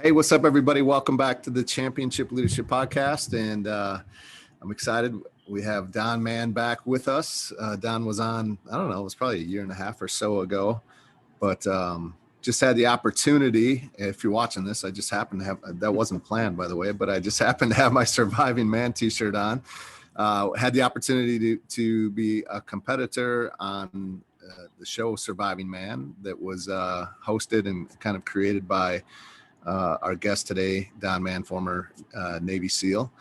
Hey, what's up, everybody? Welcome back to the Championship Leadership Podcast. And I'm excited. We have DONN MANN back with us. Don was on, I don't know, it was probably a year and a half or so ago. But just had the opportunity, if you're watching this, I just happened to have, that wasn't planned, by the way, but I just happened to have my Surviving Man t-shirt on. Had the opportunity to be a competitor on the show Surviving Man that was hosted and kind of created by our guest today, DONN MANN, former Navy SEAL,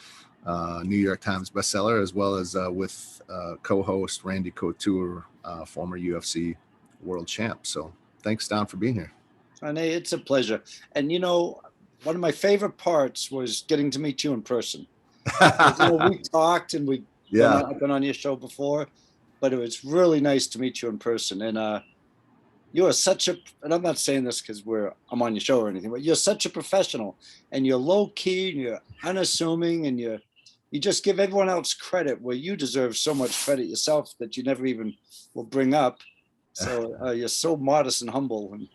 New York Times bestseller, as well as with co-host Randy Couture, former UFC world champ. So thanks, Don, for being here. Nate, it's a pleasure. And you know, one of my favorite parts was getting to meet you in person. We talked and I've been on your show before, but it was really nice to meet you in person. And you are such a, and I'm not saying this because I'm on your show or anything, but you're such a professional, and you're low key and you're unassuming, and you just give everyone else credit where you deserve so much credit yourself that you never even will bring up. So you're so modest and humble, and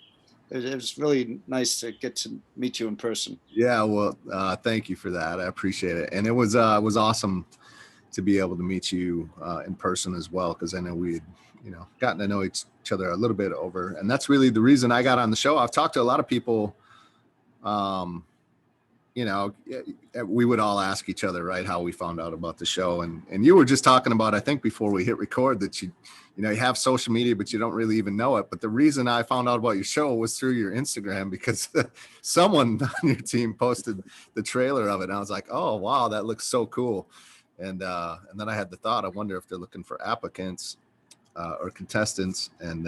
it was really nice to get to meet you in person. Yeah, well, thank you for that. I appreciate it. And it was awesome to be able to meet you in person as well, because I know we had, gotten to know each other a little bit over, and that's really the reason I got on the show. I've talked to a lot of people, we would all ask each other, right, how we found out about the show. And you were just talking about, I think before we hit record, that you have social media, but you don't really even know it. But the reason I found out about your show was through your Instagram, because someone on your team posted the trailer of it. And I was like, oh, wow, that looks so cool. And then I had the thought, I wonder if they're looking for applicants or contestants, and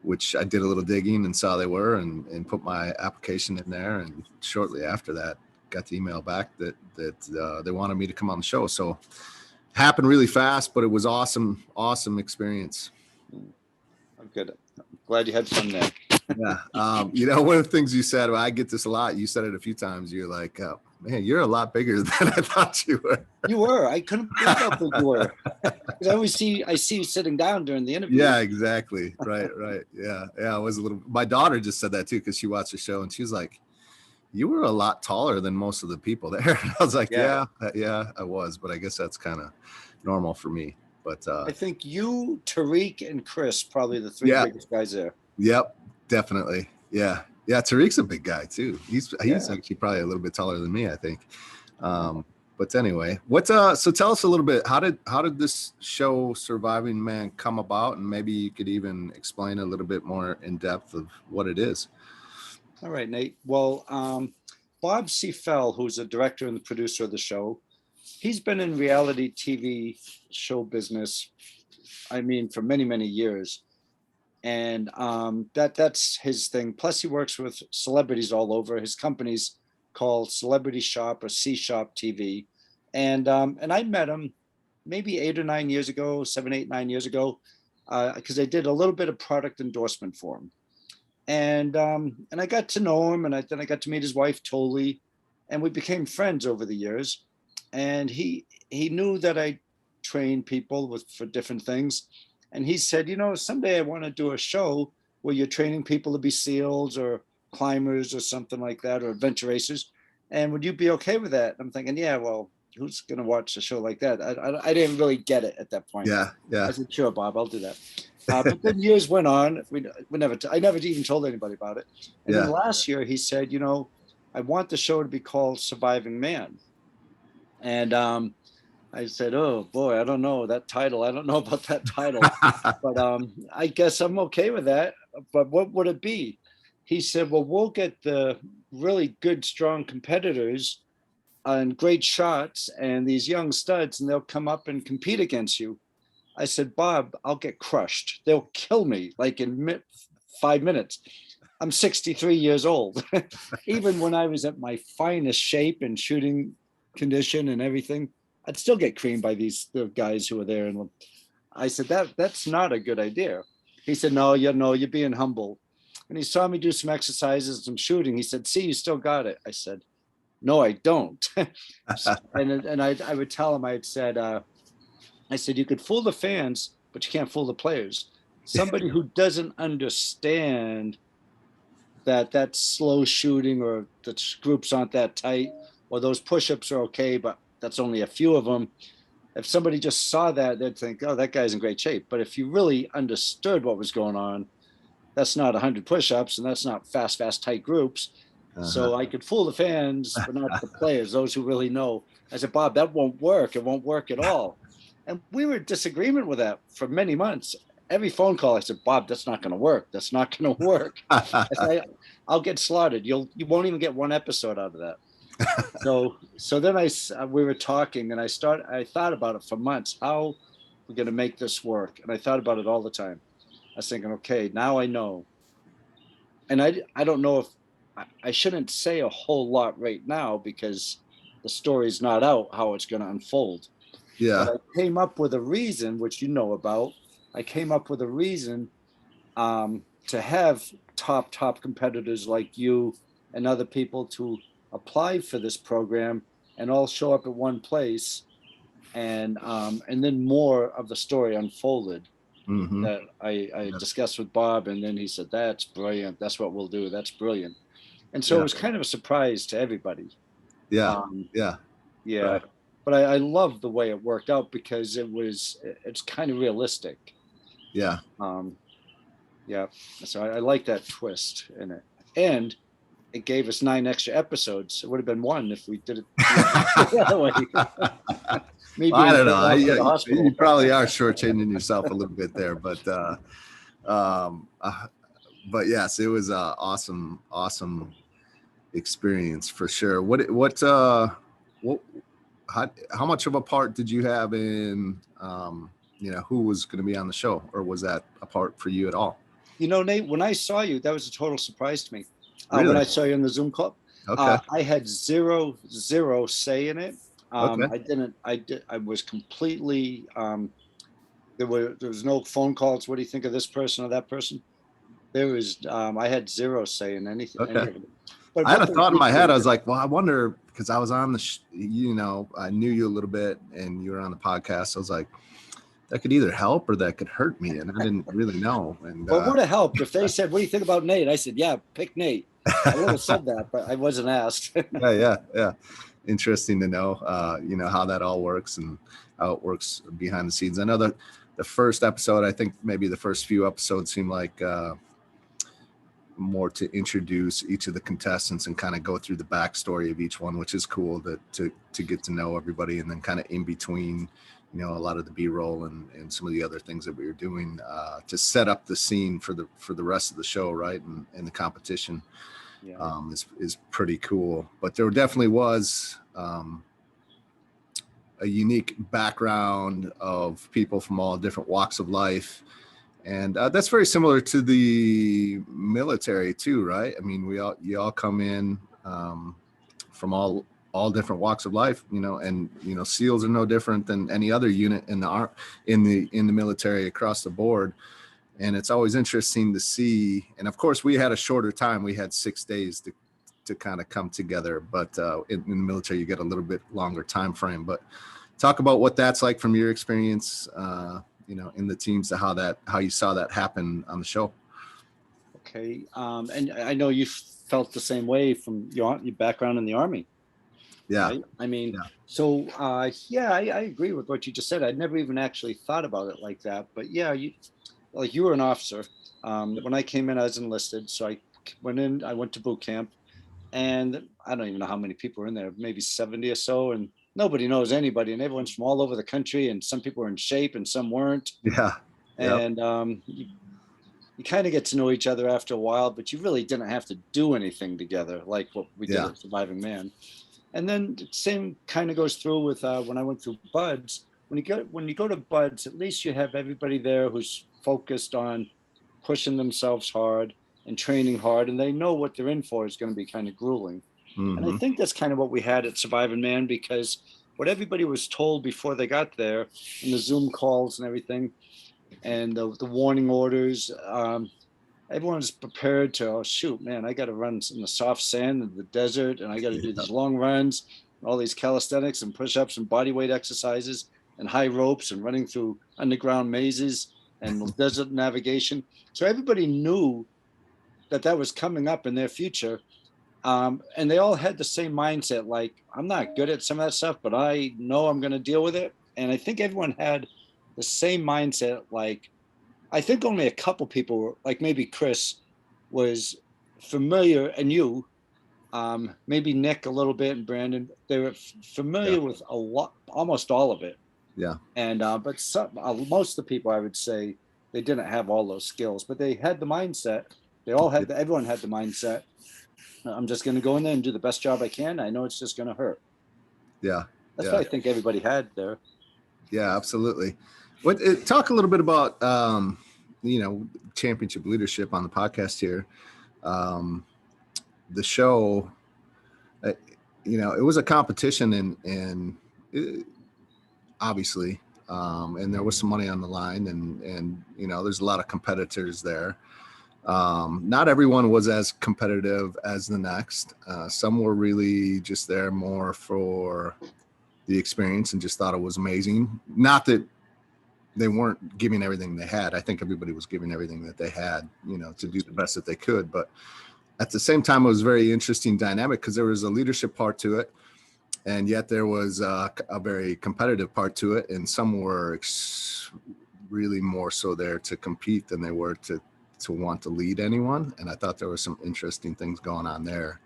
which I did a little digging and saw they were, and put my application in there. And shortly after that, got the email back that they wanted me to come on the show. So happened really fast, but it was awesome experience. I'm good. I'm glad you had fun there. Yeah. One of the things you said, I get this a lot. You said it a few times. You're like, man, you're a lot bigger than I thought you were. You were. I couldn't believe how big you were. Because I see you sitting down during the interview. Yeah, exactly. Right. Yeah. I was a little. My daughter just said that too, because she watched the show and she was like, "You were a lot taller than most of the people there." And I was like, "Yeah, I was," but I guess that's kind of normal for me. But I think you, Tariq, and Chris probably the three biggest guys there. Yep, definitely. Yeah. Tariq's a big guy too. He's actually probably a little bit taller than me, I think. But anyway, so tell us a little bit, how did this show Surviving Man come about? And maybe you could even explain a little bit more in depth of what it is. All right, Nate. Well, Bob C. Fell, who's the director and the producer of the show, he's been in reality TV show business, for many, many years. And that's his thing. Plus, he works with celebrities all over. His company's called Celebrity Shop or C Shop TV. And I met him maybe 8 or 9 years ago, 7, 8, 9 years ago, because I did a little bit of product endorsement for him. And I got to know him, and then I got to meet his wife, Toli, and we became friends over the years. And he knew that I trained people for different things. And he said, someday I want to do a show where you're training people to be SEALs or climbers or something like that, or adventure racers. And would you be okay with that? I'm thinking, yeah, well, who's going to watch a show like that? I didn't really get it at that point. Yeah. I said, sure, Bob, I'll do that. But then years went on. I never even told anybody about it. And then last year he said, I want the show to be called Surviving Man. And I said, oh boy, I don't know that title. I don't know about that title, but I guess I'm okay with that. But what would it be? He said, well, we'll get the really good, strong competitors and great shots and these young studs, and they'll come up and compete against you. I said, Bob, I'll get crushed. They'll kill me like in 5 minutes. I'm 63 years old. Even when I was at my finest shape and shooting condition and everything, I'd still get creamed by the guys who were there. And I said, that's not a good idea. He said, no, you're being humble. And he saw me do some exercises, some shooting. He said, see, you still got it. I said, no, I don't. and I would tell him, I said, you could fool the fans, but you can't fool the players. Somebody who doesn't understand that slow shooting, or the groups aren't that tight, or those push-ups are okay, but that's only a few of them. If somebody just saw that, they'd think, oh, that guy's in great shape. But if you really understood what was going on, that's not 100 push-ups, and that's not fast, tight groups. So I could fool the fans, but not the players, those who really know. I said, Bob, that won't work. It won't work at all. And we were in disagreement with that for many months. Every phone call, I said, Bob, that's not going to work. That's not going to work. I said, I'll get slaughtered. You won't even get one episode out of that. So then we were talking, and I thought about it for months. How we're going to make this work? And I thought about it all the time. I was thinking, okay, now I know. And I don't know if I shouldn't say a whole lot right now, because the story's not out how it's going to unfold. Yeah. But I came up with a reason, which you know about. I came up with a reason to have top competitors like you and other people to apply for this program and all show up at one place, and then more of the story unfolded. That I discussed with Bob, and then he said, that's brilliant, that's what we'll do, that's brilliant. And so it was kind of a surprise to everybody. Yeah. Right. But I love the way it worked out, because it's kind of realistic. Yeah. So I like that twist in it. And it gave us 9 extra episodes. It would have been 1 if we did it the other way. Maybe I don't know. You probably are shortchanging yourself a little bit there, but yes, it was an awesome experience for sure. How much of a part did you have in who was going to be on the show, or was that a part for you at all? Nate, when I saw you, that was a total surprise to me. Really? When I saw you in the Zoom call, okay. I had zero say in it. Okay. I was completely, there was no phone calls. What do you think of this person or that person? I had zero say in anything. Okay. Any of it. But I had a thought in my head. I was like, well, I wonder, because I was on I knew you a little bit, and you were on the podcast. So I was like, that could either help or that could hurt me, and I didn't really know. And well, it would have helped if they said, what do you think about Nate? I said, yeah, pick Nate. I would have said that, but I wasn't asked. Yeah. Interesting to know, how that all works and how it works behind the scenes. I know that the first episode, I think maybe the first few episodes seemed like more to introduce each of the contestants and kind of go through the backstory of each one, which is cool to get to know everybody. And then kind of in between, a lot of the B-roll and some of the other things that we were doing to set up the scene for the rest of the show, right? And the competition is pretty cool. But there definitely was a unique background of people from all different walks of life. And that's very similar to the military too, right? I mean, you all come in from all different walks of life, and SEALs are no different than any other unit in the military across the board. And it's always interesting to see. And of course, we had a shorter time. We had 6 days to kind of come together. But in the military, you get a little bit longer time frame. But talk about what that's like from your experience, in the teams, to how you saw that happen on the show. Okay. And I know you felt the same way from your background in the Army. Yeah. Right? I mean, so I agree with what you just said. I'd never even actually thought about it like that. But yeah, you were an officer. When I came in, I was enlisted. So I went to boot camp, and I don't even know how many people were in there, maybe 70 or so. And nobody knows anybody, and everyone's from all over the country, and some people were in shape and some weren't. Yeah. And you kind of get to know each other after a while, but you really didn't have to do anything together like what we did at Surviving Man. And then the same kind of goes through with when I went through BUDS. When you go to BUDS, at least you have everybody there who's focused on pushing themselves hard and training hard, and they know what they're in for is going to be kind of grueling. And I think that's kind of what we had at Surviving Man, because what everybody was told before they got there in the Zoom calls and everything, and the warning orders, everyone's prepared to, oh shoot, man, I got to run in the soft sand in the desert, and I got to do these long runs, and all these calisthenics and push-ups and body weight exercises and high ropes and running through underground mazes and desert navigation. So everybody knew that was coming up in their future. And they all had the same mindset, like, I'm not good at some of that stuff, but I know I'm going to deal with it. And I think everyone had the same mindset. Like, I think only a couple people were, like maybe Chris was familiar, and you, maybe Nick a little bit, and Brandon, they were familiar with a lot, almost all of it. Yeah. And but most of the people, I would say, they didn't have all those skills, but they had the mindset. They all had, everyone had the mindset. I'm just going to go in there and do the best job I can. I know it's just going to hurt. Yeah. That's what I think everybody had there. Yeah, absolutely. Talk a little bit about, championship leadership on the podcast here. The show, it was a competition, and obviously, and there was some money on the line, and there's a lot of competitors there. Not everyone was as competitive as the next. Some were really just there more for the experience and just thought it was amazing. Not that they weren't giving everything they had. I think everybody was giving everything that they had, to do the best that they could. But at the same time, it was a very interesting dynamic because there was a leadership part to it, and yet there was a very competitive part to it. And some were really more so there to compete than they were to want to lead anyone. And I thought there were some interesting things going on there.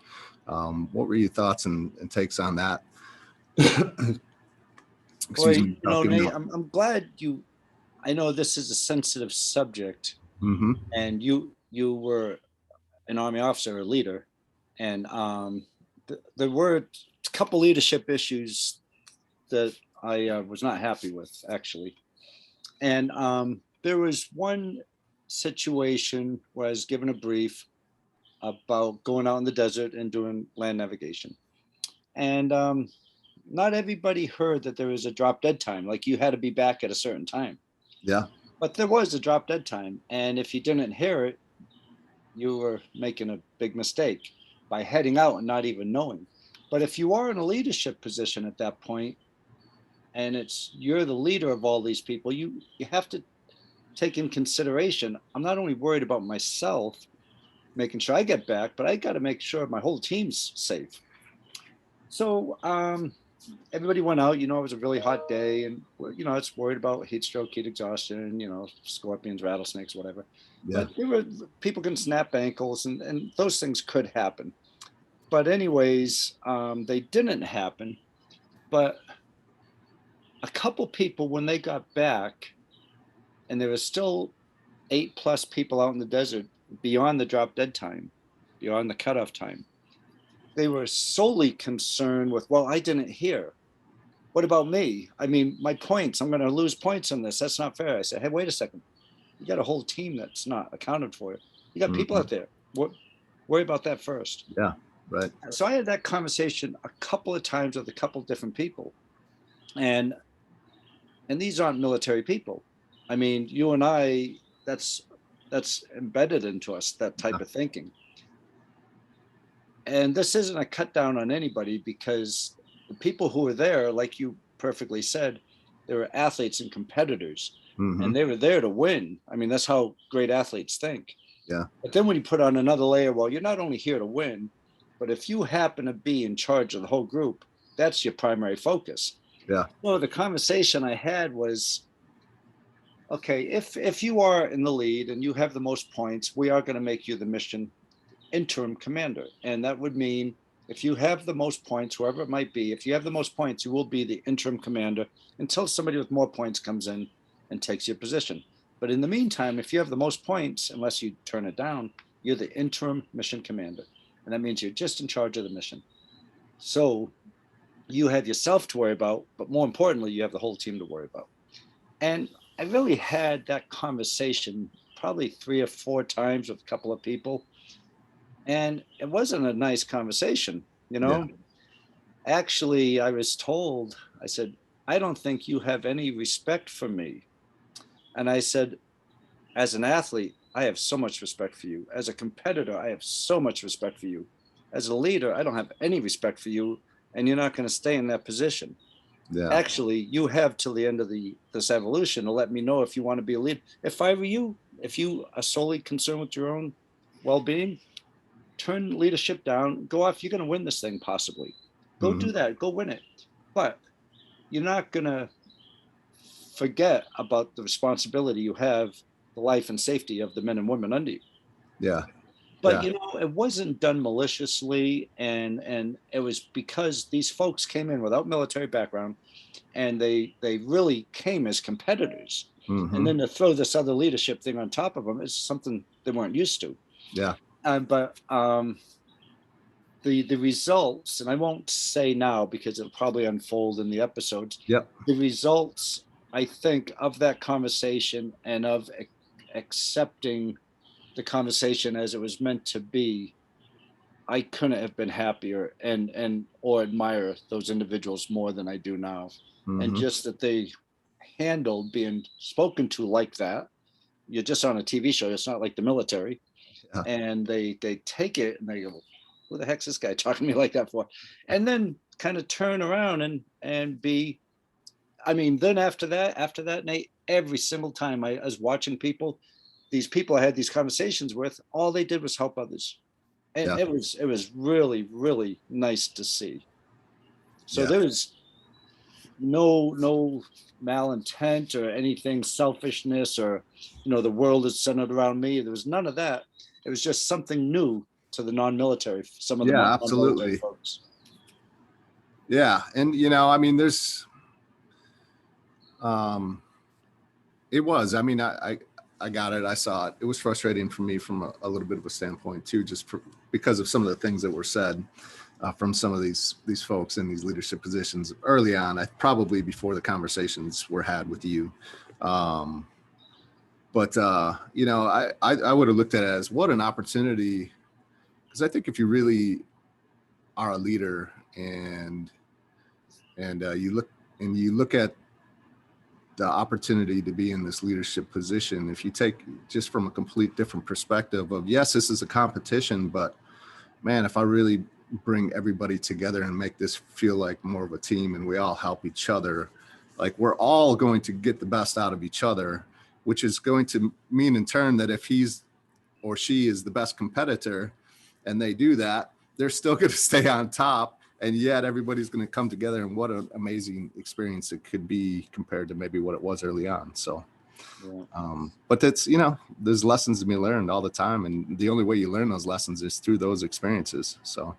What were your thoughts and takes on that? Excuse me. Nate, I'm glad you, I know this is a sensitive subject, and you were an Army officer, a leader, and there were a couple leadership issues that I was not happy with, actually. And there was one situation where I was given a brief about going out in the desert and doing land navigation. And not everybody heard that there was a drop dead time, like you had to be back at a certain time. Yeah. But there was a drop dead time. And if you didn't hear it, you were making a big mistake by heading out and not even knowing. But if you are in a leadership position at that point, and you're the leader of all these people, you have to take in consideration, I'm not only worried about myself, making sure I get back, but I got to make sure my whole team's safe. So everybody went out. It was a really hot day, and it's worried about heat stroke, heat exhaustion, scorpions, rattlesnakes, whatever. Yeah. But people can snap ankles, and those things could happen. But anyways, they didn't happen. But a couple people, when they got back, and there was still 8+ people out in the desert beyond the drop dead time, beyond the cutoff time, they were solely concerned with, well, I didn't hear. What about me? I mean, my points, I'm going to lose points on this. That's not fair. I said, hey, wait a second. You got a whole team that's not accounted for. You got people out there. Worry about that first. Yeah, right. So I had that conversation a couple of times with a couple of different people. And these aren't military people. I mean, you and I, that's embedded into us, that type of thinking. And this isn't a cut down on anybody, because the people who were there, like you perfectly said, they were athletes and competitors, and they were there to win. I mean, that's how great athletes think. Yeah. But then when you put on another layer, well, you're not only here to win, but if you happen to be in charge of the whole group, that's your primary focus. Yeah. So the conversation I had was, okay, if you are in the lead and you have the most points, we are going to make you the mission interim commander. And that would mean if you have the most points, whoever it might be, if you have the most points, you will be the interim commander until somebody with more points comes in and takes your position. But in the meantime, if you have the most points, unless you turn it down, you're the interim mission commander. And that means you're just in charge of the mission. So you have yourself to worry about, but more importantly, you have the whole team to worry about. And I really had that conversation probably 3 or 4 times with a couple of people. And it wasn't a nice conversation, Yeah. Actually, I was told, I said, I don't think you have any respect for me. And I said, as an athlete, I have so much respect for you. As a competitor, I have so much respect for you. As a leader, I don't have any respect for you, and you're not going to stay in that position. Yeah. Actually, you have till the end of this evolution to let me know if you want to be a leader. If I were you, if you are solely concerned with your own well-being, turn leadership down, go off. You're going to win this thing, possibly. Go do that. Go win it. But you're not going to forget about the responsibility you have, the life and safety of the men and women under you. Yeah. But it wasn't done maliciously, and it was because these folks came in without military background, and they really came as competitors. And then to throw this other leadership thing on top of them is something they weren't used to. Yeah. But the results, and I won't say now because it'll probably unfold in the episodes. Yep. The results, I think, of that conversation and of accepting the conversation as it was meant to be, I couldn't have been happier and or admire those individuals more than I do now. And just that they handled being spoken to like that. You're just on a TV show. It's not like the military. Yeah. And they take it and they go, who the heck's this guy talking to me like that for? And then kind of turn around and be, I mean, then after that, Nate, every single time I was watching people, these people I had these conversations with, all they did was help others. And it was really, really nice to see. So there was no malintent or anything, selfishness, or the world is centered around me. There was none of that. It was just something new to the non-military, some of the absolutely folks. Yeah. And I mean, there's it was, I mean, I got it. I saw it. It was frustrating for me from a little bit of a standpoint too, just because of some of the things that were said from some of these folks in these leadership positions early on. Probably before the conversations were had with you. But I would have looked at it as what an opportunity, because I think if you really are a leader and you look at the opportunity to be in this leadership position, if you take just from a complete different perspective of, yes, this is a competition, but man, if I really bring everybody together and make this feel like more of a team and we all help each other, like we're all going to get the best out of each other, which is going to mean in turn that if he's or she is the best competitor and they do that, they're still going to stay on top. And yet everybody's going to come together, and what an amazing experience it could be compared to maybe what it was early on. So, but that's, there's lessons to be learned all the time. And the only way you learn those lessons is through those experiences. So.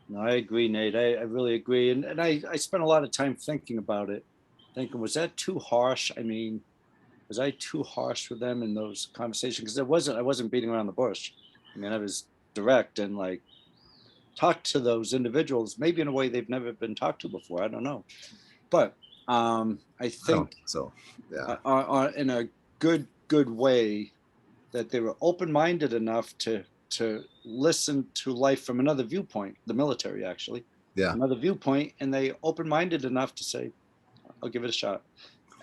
No, I agree, Nate. I really agree. And I spent a lot of time thinking about it, thinking, was that too harsh? I mean, was I too harsh with them in those conversations? Because I wasn't beating around the bush. I mean, I was direct and like, talk to those individuals, maybe in a way they've never been talked to before. I don't know. But I think so. Yeah. In a good way, that they were open-minded enough to listen to life from another viewpoint, the military actually. Yeah. Another viewpoint, and they open-minded enough to say, I'll give it a shot.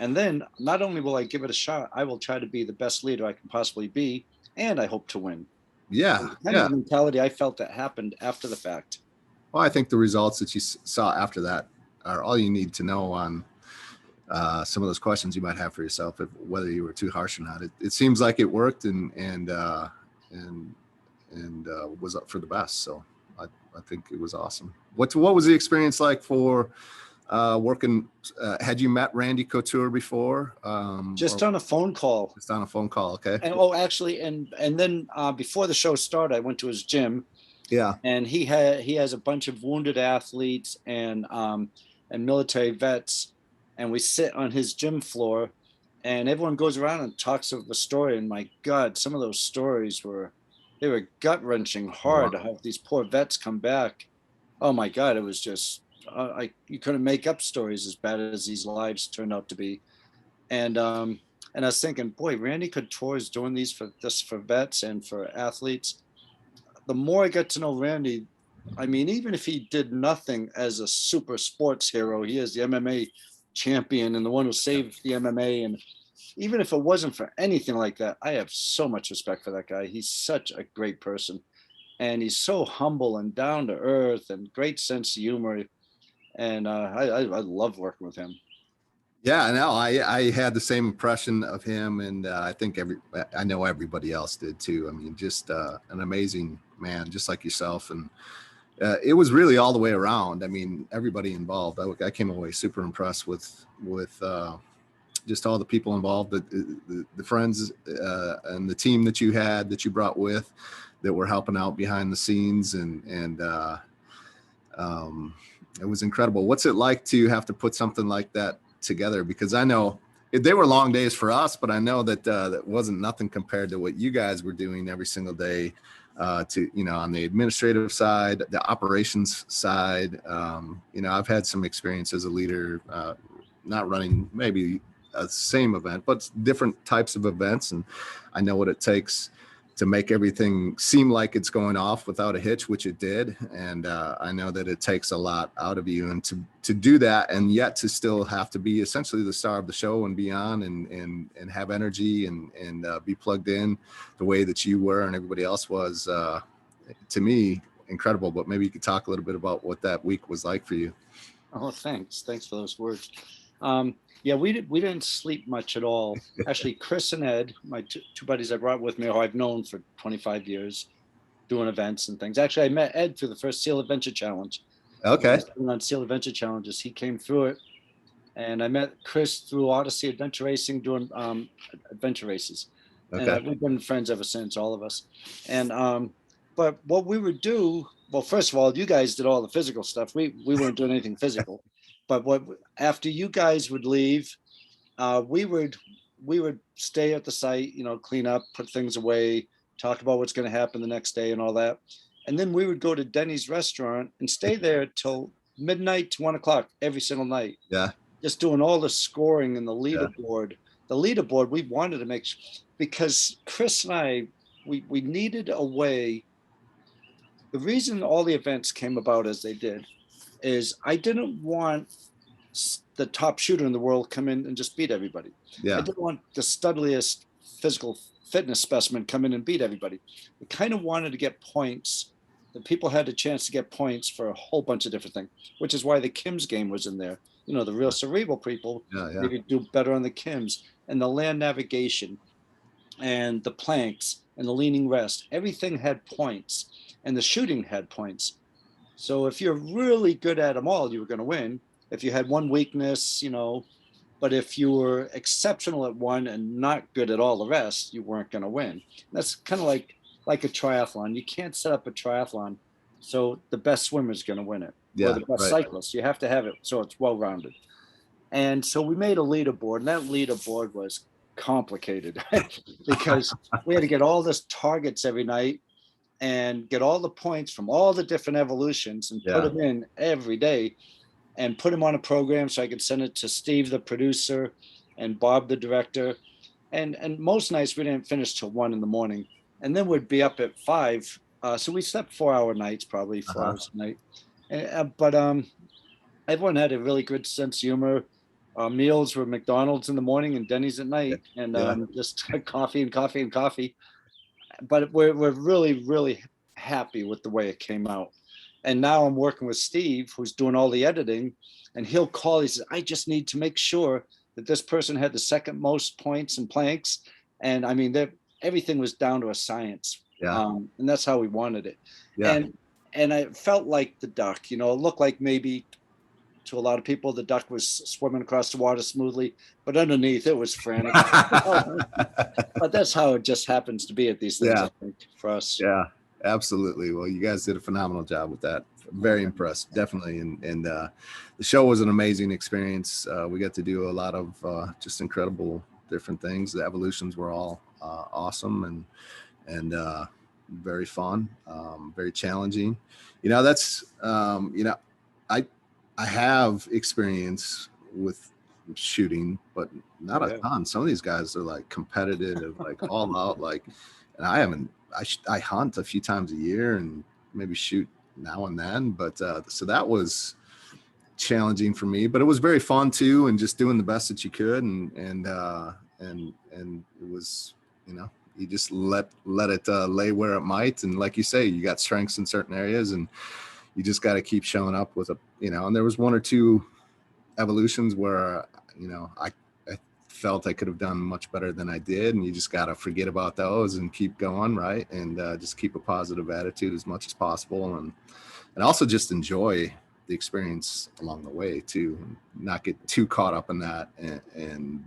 And then not only will I give it a shot, I will try to be the best leader I can possibly be, and I hope to win. Yeah. Kind of the mentality I felt that happened after the fact. Well, I think the results that you saw after that are all you need to know on some of those questions you might have for yourself, whether you were too harsh or not. It seems like it worked and was up for the best. So I think it was awesome. What was the experience like for working? Had you met Randy Couture before? Just on a phone call. Just on a phone call. Okay. And actually, and then before the show started, I went to his gym. Yeah. And he has a bunch of wounded athletes and military vets, and we sit on his gym floor, and everyone goes around and talks of the story. And my God, some of those stories were gut wrenching hard to have these poor vets come back. Oh my God, it was just you couldn't make up stories as bad as these lives turned out to be. And I was thinking, boy, Randy Couture is doing these for vets and for athletes. The more I got to know Randy, I mean, even if he did nothing as a super sports hero, he is the MMA champion and the one who saved the MMA. And even if it wasn't for anything like that, I have so much respect for that guy. He's such a great person. And he's so humble and down to earth and great sense of humor. And I love working with him. Yeah, no, I had the same impression of him, and I know everybody else did too. I mean, just an amazing man, just like yourself, and it was really all the way around. I mean, everybody involved. I came away super impressed with just all the people involved, the friends and the team that you had that you brought with that were helping out behind the scenes, and it was incredible. What's it like to have to put something like that together? Because I know they were long days for us, but I know that that wasn't nothing compared to what you guys were doing every single day. To on the administrative side, the operations side. I've had some experience as a leader, not running maybe a same event, but different types of events, and I know what it takes to make everything seem like it's going off without a hitch, which it did. And I know that it takes a lot out of you, and to do that, and yet to still have to be essentially the star of the show and be on and have energy and be plugged in the way that you were and everybody else was, to me, incredible. But maybe you could talk a little bit about what that week was like for you. Oh, thanks for those words. Yeah, we didn't sleep much at all. Actually, Chris and Ed, my two buddies I brought with me, who I've known for 25 years, doing events and things. Actually, I met Ed through the first Seal Adventure Challenge. Okay. On Seal Adventure Challenges, he came through it, and I met Chris through Odyssey Adventure Racing, doing adventure races. Okay. And we've been friends ever since, all of us. And but what we would do, well, first of all, you guys did all the physical stuff. We weren't doing anything physical. But after you guys would leave, we would stay at the site, clean up, put things away, talk about what's going to happen the next day and all that. And then we would go to Denny's restaurant and stay there till midnight to 1 o'clock every single night. Yeah. Just doing all the scoring and the leaderboard. Yeah. The leaderboard we wanted to make, because Chris and I, we needed a way. The reason all the events came about as they did is I didn't want the top shooter in the world come in and just beat everybody. Yeah. I didn't want the studliest physical fitness specimen come in and beat everybody. We kind of wanted to get points. The people had a chance to get points for a whole bunch of different things, which is why the Kim's game was in there. The real cerebral people, maybe do better on the Kims, and the land navigation and the planks and the leaning rest. Everything had points, and the shooting had points. So if you're really good at them all, you were going to win. If you had one weakness, but if you were exceptional at one and not good at all the rest, you weren't going to win. That's kind of like a triathlon. You can't set up a triathlon so the best swimmer is going to win it. Yeah, or the best cyclist. You have to have it so it's well-rounded. And so we made a leaderboard, and that leaderboard was complicated because we had to get all this targets every night and get all the points from all the different evolutions and put them in every day and put them on a program so I could send it to Steve, the producer, and Bob, the director. And most nights we didn't finish till 1 a.m. And then we'd be up at 5. So we slept 4-hour nights, probably 4 hours a night. But everyone had a really good sense of humor. Meals were McDonald's in the morning and Denny's at night, and just coffee and coffee and coffee. But we're really, really happy with the way it came out. And now I'm working with Steve, who's doing all the editing, and he'll call. He says, I just need to make sure that this person had the second most points and planks. And I mean, everything was down to a science. Yeah. And that's how we wanted it. Yeah. And I felt like the duck, it looked like maybe to a lot of people, the duck was swimming across the water smoothly, but underneath it was frantic. But that's how it just happens to be at these things, I think, for us. Yeah, absolutely. Well, you guys did a phenomenal job with that. Very impressed, definitely. And the show was an amazing experience. We got to do a lot of just incredible different things. The evolutions were all awesome and very fun, very challenging. That's, I have experience with shooting, but not a ton. Some of these guys are like competitive, like all out, and I hunt a few times a year and maybe shoot now and then, but so that was challenging for me, but it was very fun too, and just doing the best that you could, and it was, you just let it lay where it might, and like you say, you got strengths in certain areas, and you just got to keep showing up with and there was one or two evolutions where, you know, I felt I could have done much better than I did. And you just got to forget about those and keep going. Right. And just keep a positive attitude as much as possible. And also just enjoy the experience along the way too, not get too caught up in that. And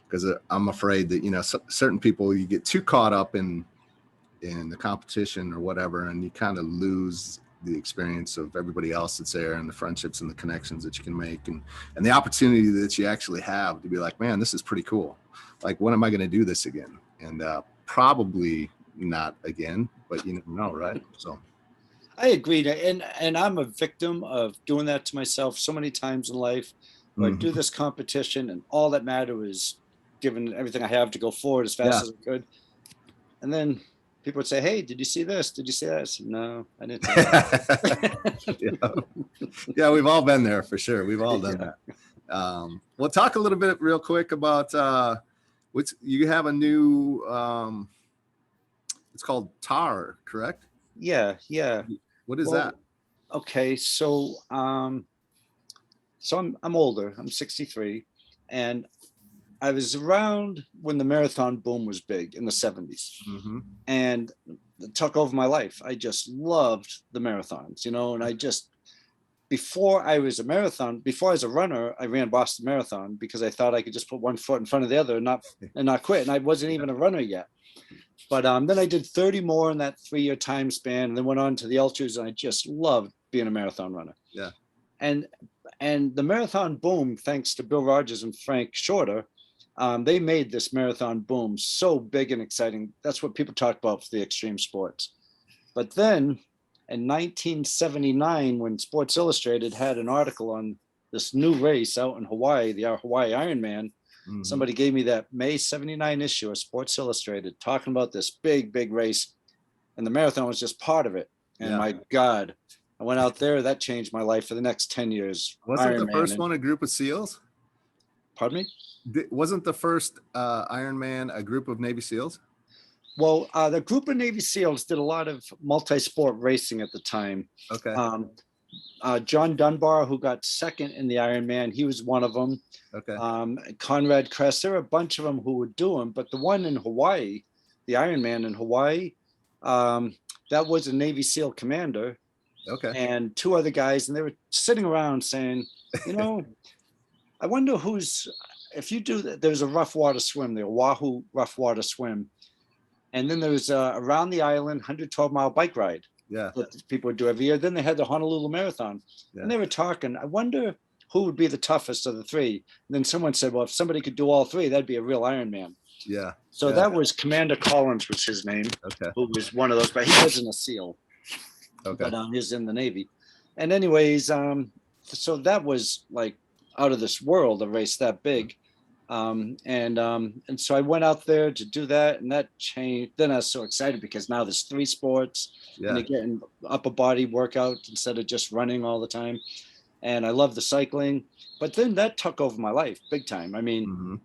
because I'm afraid that, you know, certain people, you get too caught up in the competition or whatever, and you kind of lose the experience of everybody else that's there and the friendships and the connections that you can make and the opportunity that you actually have to be like, man, this is pretty cool. Like, when am I going to do this again? And probably not again, but you never know, right? So I agree. And I'm a victim of doing that to myself so many times in life, where I do this competition and all that mattered was giving everything I have to go forward as fast as I could. And then people would say, hey, did you see this? Did you see that? I said, no, I didn't see that. Yeah, we've all been there for sure. We've all done that. We'll talk a little bit real quick about which you have a new it's called TAR, correct? Yeah. What is that? Okay, so I'm older. I'm 63, and I was around when the marathon boom was big in the 70s, and it took over my life. I just loved the marathons, you know, and I just, before I was a runner, I ran Boston Marathon because I thought I could just put one foot in front of the other and not quit. And I wasn't even a runner yet. But then I did 30 more in that 3-year time span, and then went on to the ultras, and I just loved being a marathon runner. Yeah. And the marathon boom, thanks to Bill Rogers and Frank Shorter, they made this marathon boom so big and exciting. That's what people talk about for the extreme sports. But then in 1979, when Sports Illustrated had an article on this new race out in Hawaii, the Hawaii Ironman, somebody gave me that May 79 issue of Sports Illustrated talking about this big race, and the marathon was just part of it. And my God, I went out there. That changed my life for the next 10 years. Wasn't the first one a group of SEALs? Pardon me? Wasn't the first Ironman a group of Navy SEALs? Well, the group of Navy SEALs did a lot of multi-sport racing at the time. Okay. John Dunbar, who got second in the Ironman, he was one of them. Okay. Conrad Kress, there were a bunch of them who would do them, but the one in Hawaii, the Ironman in Hawaii, that was a Navy SEAL commander. Okay. And 2 other guys, and they were sitting around saying, you know, I wonder if you do that, there's a rough water swim, the Oahu rough water swim. And then there was around the island, 112-mile bike ride. Yeah. That people would do every year. Then they had the Honolulu Marathon. Yeah. And they were talking, I wonder who would be the toughest of the 3. And then someone said, well, if somebody could do all 3, that'd be a real Ironman. Yeah. So that was Commander Collins was his name, who was one of those, but he wasn't a SEAL. Okay. But he was in the Navy. And anyways, so that was like out of this world, a race that big. And so I went out there to do that, and that changed. Then I was so excited because now there's 3 sports, and you're getting upper body workout instead of just running all the time. And I love the cycling, but then that took over my life big time. I mean,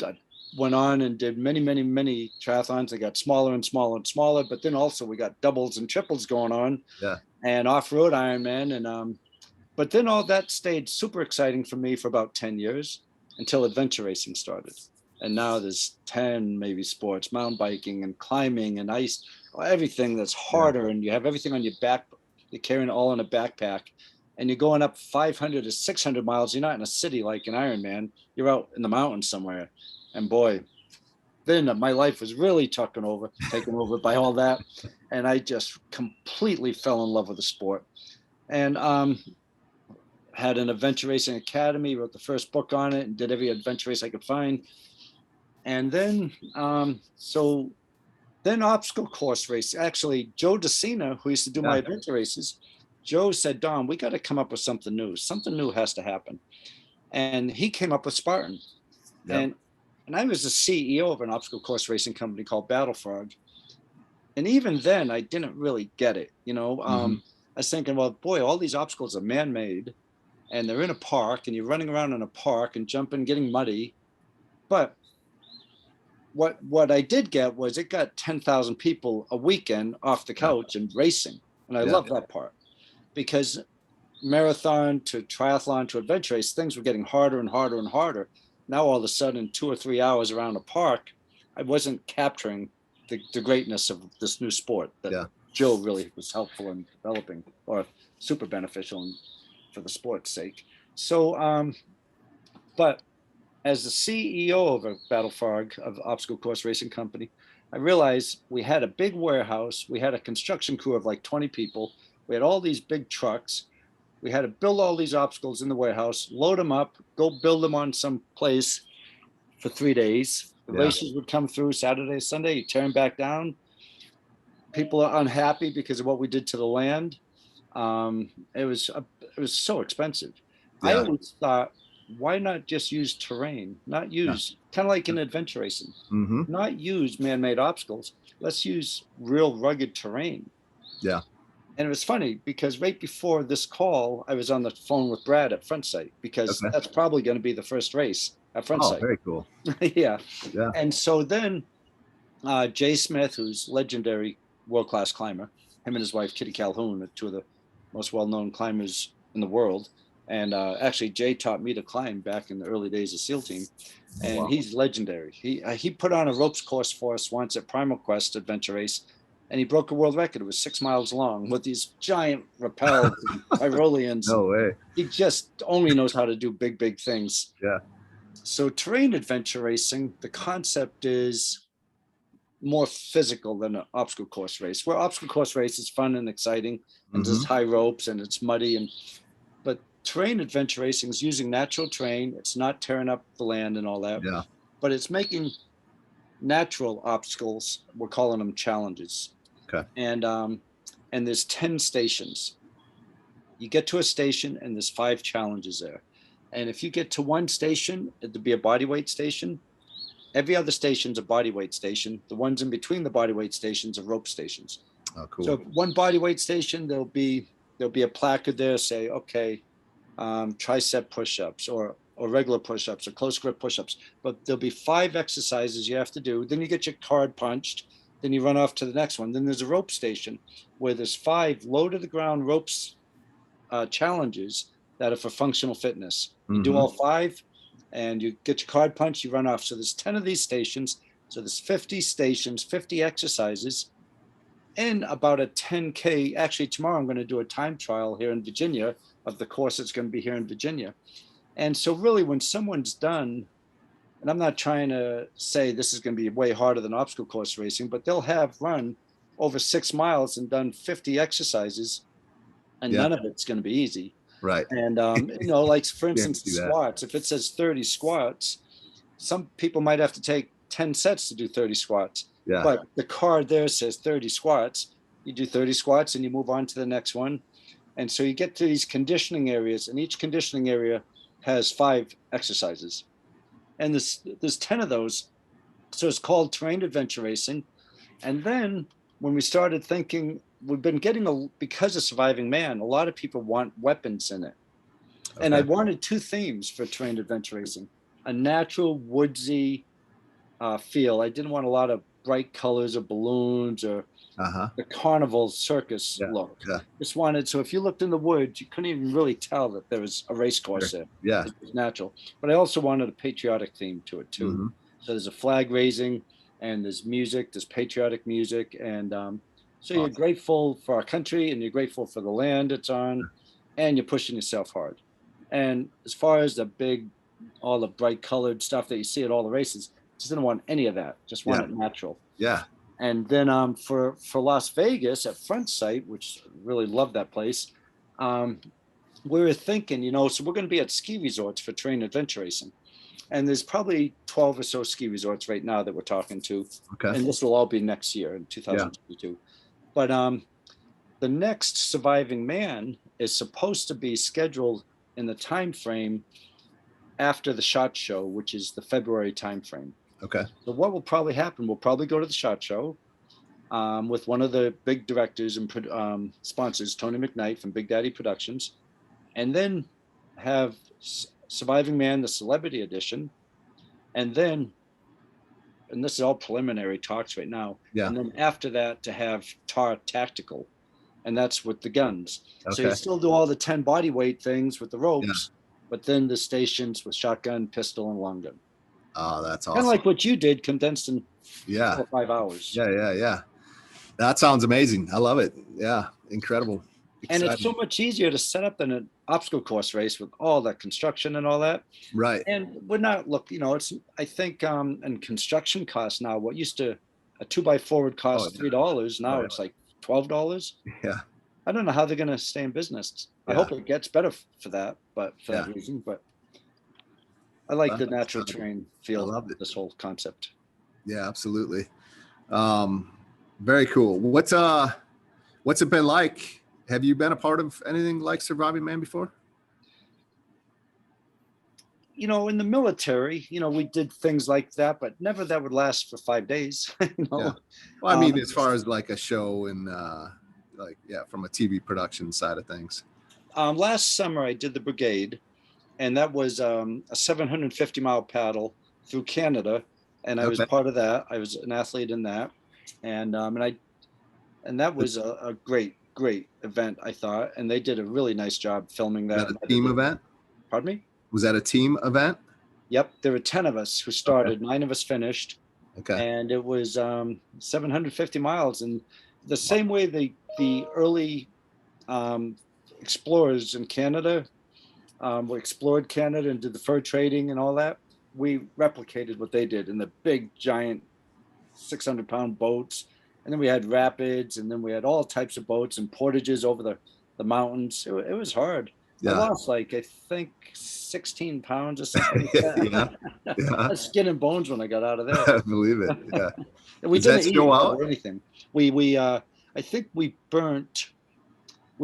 I went on and did many triathlons. I got smaller and smaller and smaller, but then also we got doubles and triples going on, and off-road Ironman. And but then all that stayed super exciting for me for about 10 years. Until adventure racing started. And now there's 10 maybe sports, mountain biking and climbing and ice, everything that's harder. And you have everything on your back. You're carrying it all in a backpack, and you're going up 500 to 600 miles. You're not in a city like an Ironman. You're out in the mountains somewhere. And boy, then my life was really taken over by all that. And I just completely fell in love with the sport. And had an adventure racing academy, wrote the first book on it, and did every adventure race I could find. And then, then obstacle course race. Actually, Joe DeCina, who used to do my adventure races, Joe said, Don, we got to come up with something new. Something new has to happen. And he came up with Spartan. And I was the CEO of an obstacle course racing company called Battle Frog. And even then, I didn't really get it. You know, I was thinking, well, boy, all these obstacles are man-made. And they're in a park, and you're running around in a park and jumping, getting muddy. But what I did get was it got 10,000 people a weekend off the couch and racing. And I love that part, because marathon to triathlon to adventure race, things were getting harder and harder and harder. Now, all of a sudden, 2 or 3 hours around a park, I wasn't capturing the greatness of this new sport that Jill really was helpful in developing, or super beneficial for the sport's sake. So, but as the CEO of a Battle Farg, of obstacle course racing company, I realized we had a big warehouse. We had a construction crew of like 20 people. We had all these big trucks. We had to build all these obstacles in the warehouse, load them up, go build them on some place for 3 days. The races would come through Saturday, Sunday, you tear them back down. People are unhappy because of what we did to the land. It was so expensive. I always thought, why not just use terrain? Not use, kind of like in adventure racing, not use man-made obstacles. Let's use real rugged terrain. Yeah. And it was funny because right before this call, I was on the phone with Brad at Front Sight, because that's probably going to be the first race at Front Sight. Very cool. Yeah. And so then Jay Smith, who's legendary world-class climber, him and his wife, Kitty Calhoun, are two of the most well-known climbers in the world. And actually, Jay taught me to climb back in the early days of SEAL Team. And he's legendary. He put on a ropes course for us once at Primal Quest Adventure Race, and he broke a world record. It was 6 miles long with these giant rappels and Tyroleans. No way. He just only knows how to do big, big things. Yeah. So terrain adventure racing, the concept is more physical than an obstacle course race, where obstacle course race is fun and exciting and there's high ropes and it's muddy, but terrain adventure racing is using natural terrain. It's not tearing up the land and all that, but it's making natural obstacles. We're calling them challenges. Okay. And there's 10 stations. You get to a station and there's 5 challenges there. And if you get to one station, it'd be a bodyweight station. Every other station's a bodyweight station. The ones in between the bodyweight stations are rope stations. Oh, cool. So one bodyweight station, there'll be a placard there, say, okay, tricep push-ups or regular push-ups or close grip push-ups. But there'll be 5 exercises you have to do. Then you get your card punched. Then you run off to the next one. Then there's a rope station where there's 5 low to the ground ropes challenges that are for functional fitness. You do all 5 and you get your card punch, you run off. So there's 10 of these stations. So there's 50 stations, 50 exercises, and about a 10K. Actually, tomorrow I'm going to do a time trial here in Virginia of the course that's going to be here in Virginia. And so really when someone's done, and I'm not trying to say this is going to be way harder than obstacle course racing, but they'll have run over 6 miles and done 50 exercises, and none of it's going to be easy. Right. And, like, for instance, squats, if it says 30 squats, some people might have to take 10 sets to do 30 squats. Yeah. But the card there says 30 squats. You do 30 squats and you move on to the next one. And so you get to these conditioning areas, and each conditioning area has 5 exercises. And there's 10 of those. So it's called terrain adventure racing. And then when we started thinking, we've been getting, because of Surviving Man, a lot of people want weapons in it. Okay. And I wanted 2 themes for terrain adventure racing: a natural woodsy feel. I didn't want a lot of bright colors or balloons or the carnival circus look. Just wanted, so if you looked in the woods, you couldn't even really tell that there was a race course there. Yeah. It was natural. But I also wanted a patriotic theme to it too. So there's a flag raising, and there's music, there's patriotic music. And so you're grateful for our country, and you're grateful for the land it's on, and you're pushing yourself hard. And as far as all the bright colored stuff that you see at all the races, just didn't want any of that. Just want it natural. Yeah. And then for Las Vegas at Front Sight, which really love that place, we were thinking, so we're going to be at ski resorts for terrain adventure racing. And there's probably 12 or so ski resorts right now that we're talking to. Okay. And this will all be next year in 2022. Yeah. But the next Surviving Man is supposed to be scheduled in the time frame after the SHOT Show, which is the February time frame. Okay. So what will probably happen, we'll probably go to the SHOT Show with one of the big directors and sponsors, Tony McKnight from Big Daddy Productions, and then have Surviving Man, the Celebrity Edition, and then, and this is all preliminary talks right now, and then after that to have TAR Tactical, and that's with the guns. So you Okay. still do all the 10 body weight things with the Yeah. ropes, but then the stations with shotgun, pistol, and long gun. Oh, that's Kind of awesome. like what you did, condensed in Yeah. 4 or 5 hours. Yeah. That sounds amazing. I love it. Yeah. Incredible. And it's so Exciting. much easier to set up than an obstacle course race with all that construction and all that. Right. And we're not it's I think in construction costs now, what used to a 2x4 would Oh, cost $3. oh, Now it's like $12. yeah. I don't know how they're going to stay in business. I Yeah. hope it gets better for that, but for Yeah. that reason. But I like the That's natural exciting. terrain I feel love of it. this whole concept. Yeah, absolutely. Um, Very cool. What's it been like? Have you been a part of anything like Surviving Man before? In the military, we did things like that, but never that would last for 5 days. Yeah. Well, I mean, Um, as far as like a show and from a TV production side of things. Last summer, I did the brigade, and that was a 750-mile paddle through Canada, and I was Okay. part of that. I was an athlete in that, and that was a great event, I thought, and they did a really nice job filming Was that. that a team event? Pardon me? Was that a team event? Yep, there were 10 of us who Okay. started, 9 of us finished, Okay. and it was 750 miles. And the same way the early um, explorers in Canada explored Canada and did the fur trading and all that, we replicated what they did in the big giant 600-pound boats. And then we had rapids, and then we had all types of boats and portages over the mountains. It was hard. I Yeah. lost I think 16 pounds or something like Yeah. that. Yeah. Skin and bones when I got out of there. I believe it. Yeah. And we Is that didn't eat still out? or anything. We I think we burnt.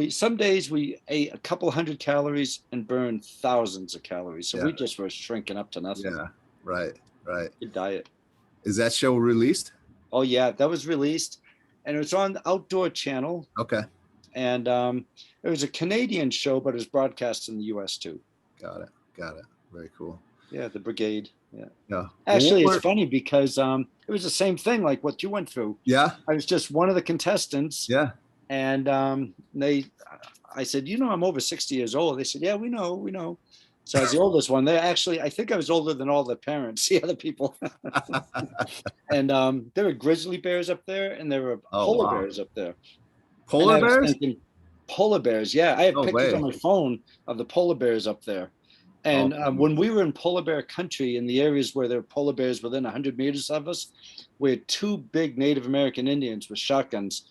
Some days we ate a couple hundred calories and burned thousands of calories. So Yeah. we just were shrinking up to nothing. Yeah. Right. Good diet. Is that show released? Oh yeah, that was released, and it was on the Outdoor Channel. Okay. And it was a Canadian show, but it was broadcast in the U.S. too. Got it. Very cool. Yeah, the brigade. Yeah. Yeah. Actually, it's funny because it was the same thing like what you went through. Yeah. I was just one of the contestants. Yeah. And I said, I'm over 60 years old. They said, yeah, we know. So I was the oldest one. I think I was older than all the parents, the other people. And there were grizzly bears up there, and there were polar bears up there. Polar bears? Polar bears, yeah. I have pictures on my phone of the polar bears up there. And when we were in polar bear country, in the areas where there were polar bears within 100 meters of us, we had 2 big Native American Indians with shotguns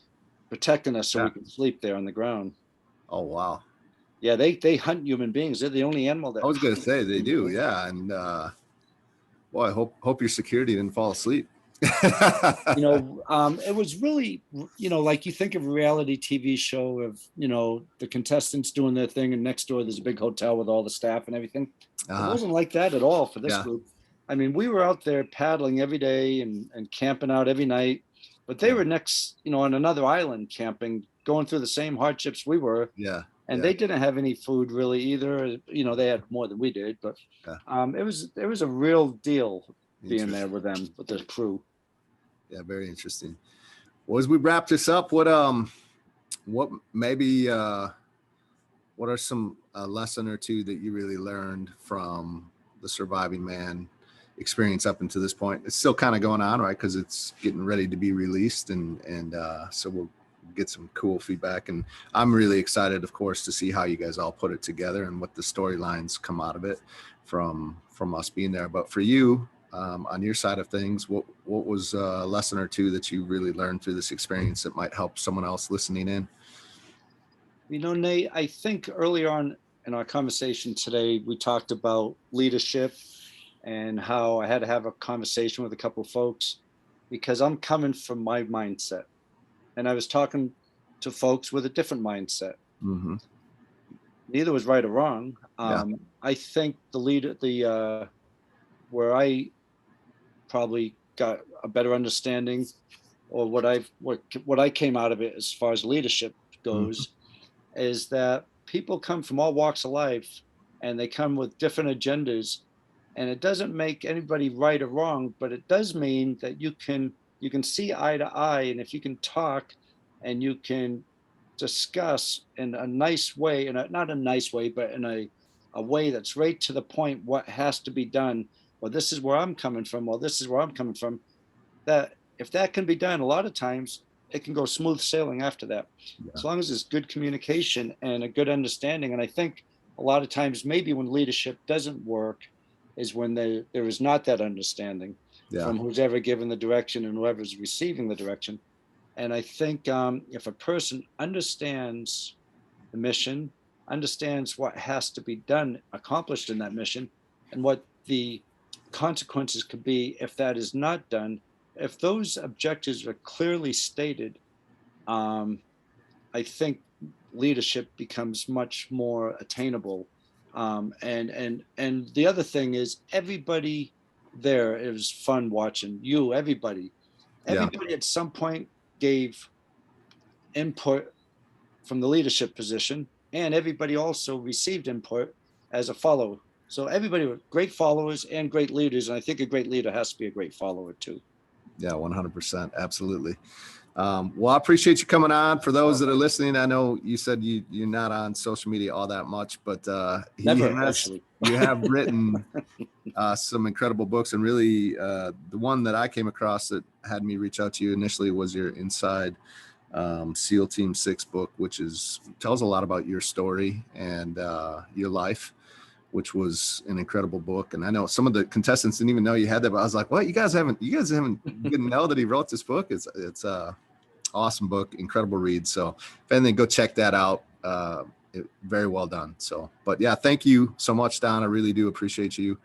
protecting us so we could sleep there on the ground. Oh, wow. Yeah, they hunt human beings. They're the only animal that. I was going to say they do, yeah. And I hope your security didn't fall asleep. It was really, like you think of a reality TV show of, the contestants doing their thing, and next door there's a big hotel with all the staff and everything. It wasn't like that at all for this group. I mean, we were out there paddling every day and camping out every night, but they were next, on another island camping, going through the same hardships we were. Yeah. And they didn't have any food really either. They had more than we did, but it was a real deal being there with them, with the crew. Yeah, very interesting. Well, as we wrap this up, what maybe what are some lesson or two that you really learned from the Surviving Man experience up until this point? It's still kind of going on, right? Because it's getting ready to be released, and so we'll get some cool feedback. And I'm really excited, of course, to see how you guys all put it together and what the storylines come out of it from us being there. But for you, on your side of things, what was a lesson or two that you really learned through this experience that might help someone else listening in? Nate, I think earlier on in our conversation today, we talked about leadership and how I had to have a conversation with a couple of folks because I'm coming from my mindset. And I was talking to folks with a different mindset. Mm-hmm. Neither was right or wrong. I think where I probably got a better understanding, or what I came out of it as far as leadership goes, is that people come from all walks of life, and they come with different agendas, and it doesn't make anybody right or wrong, but it does mean that you can see eye to eye, and if you can talk and you can discuss in a nice way, not a nice way, but in a way that's right to the point what has to be done. Well, this is where I'm coming from. Well, this is where I'm coming from. That if that can be done, a lot of times it can go smooth sailing after that. Yeah. As long as there's good communication and a good understanding. And I think a lot of times maybe when leadership doesn't work is when there is not that understanding from who's ever given the direction and whoever's receiving the direction. And I think if a person understands the mission, understands what has to be done, accomplished in that mission, and what the consequences could be if that is not done, if those objectives are clearly stated, I think leadership becomes much more attainable. And the other thing is everybody there, it was fun watching you, everybody at some point gave input from the leadership position, and everybody also received input as a follower. So everybody were great followers and great leaders. And I think a great leader has to be a great follower too. Yeah, 100%. Absolutely. Well, I appreciate you coming on. For those that are listening, I know you said you're not on social media all that much, but you have written some incredible books, and really the one that I came across that had me reach out to you initially was your Inside SEAL Team 6 book, which tells a lot about your story and your life, which was an incredible book. And I know some of the contestants didn't even know you had that, but I was like, what? You guys didn't know that he wrote this book? It's awesome book, incredible read. So if anything, go check that out. Very well done. So, but yeah, thank you so much, Don. I really do appreciate you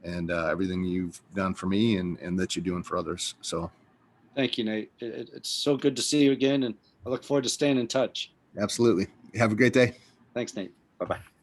and everything you've done for me and that you're doing for others. So thank you, Nate. It's so good to see you again. And I look forward to staying in touch. Absolutely. Have a great day. Thanks, Nate. Bye-bye.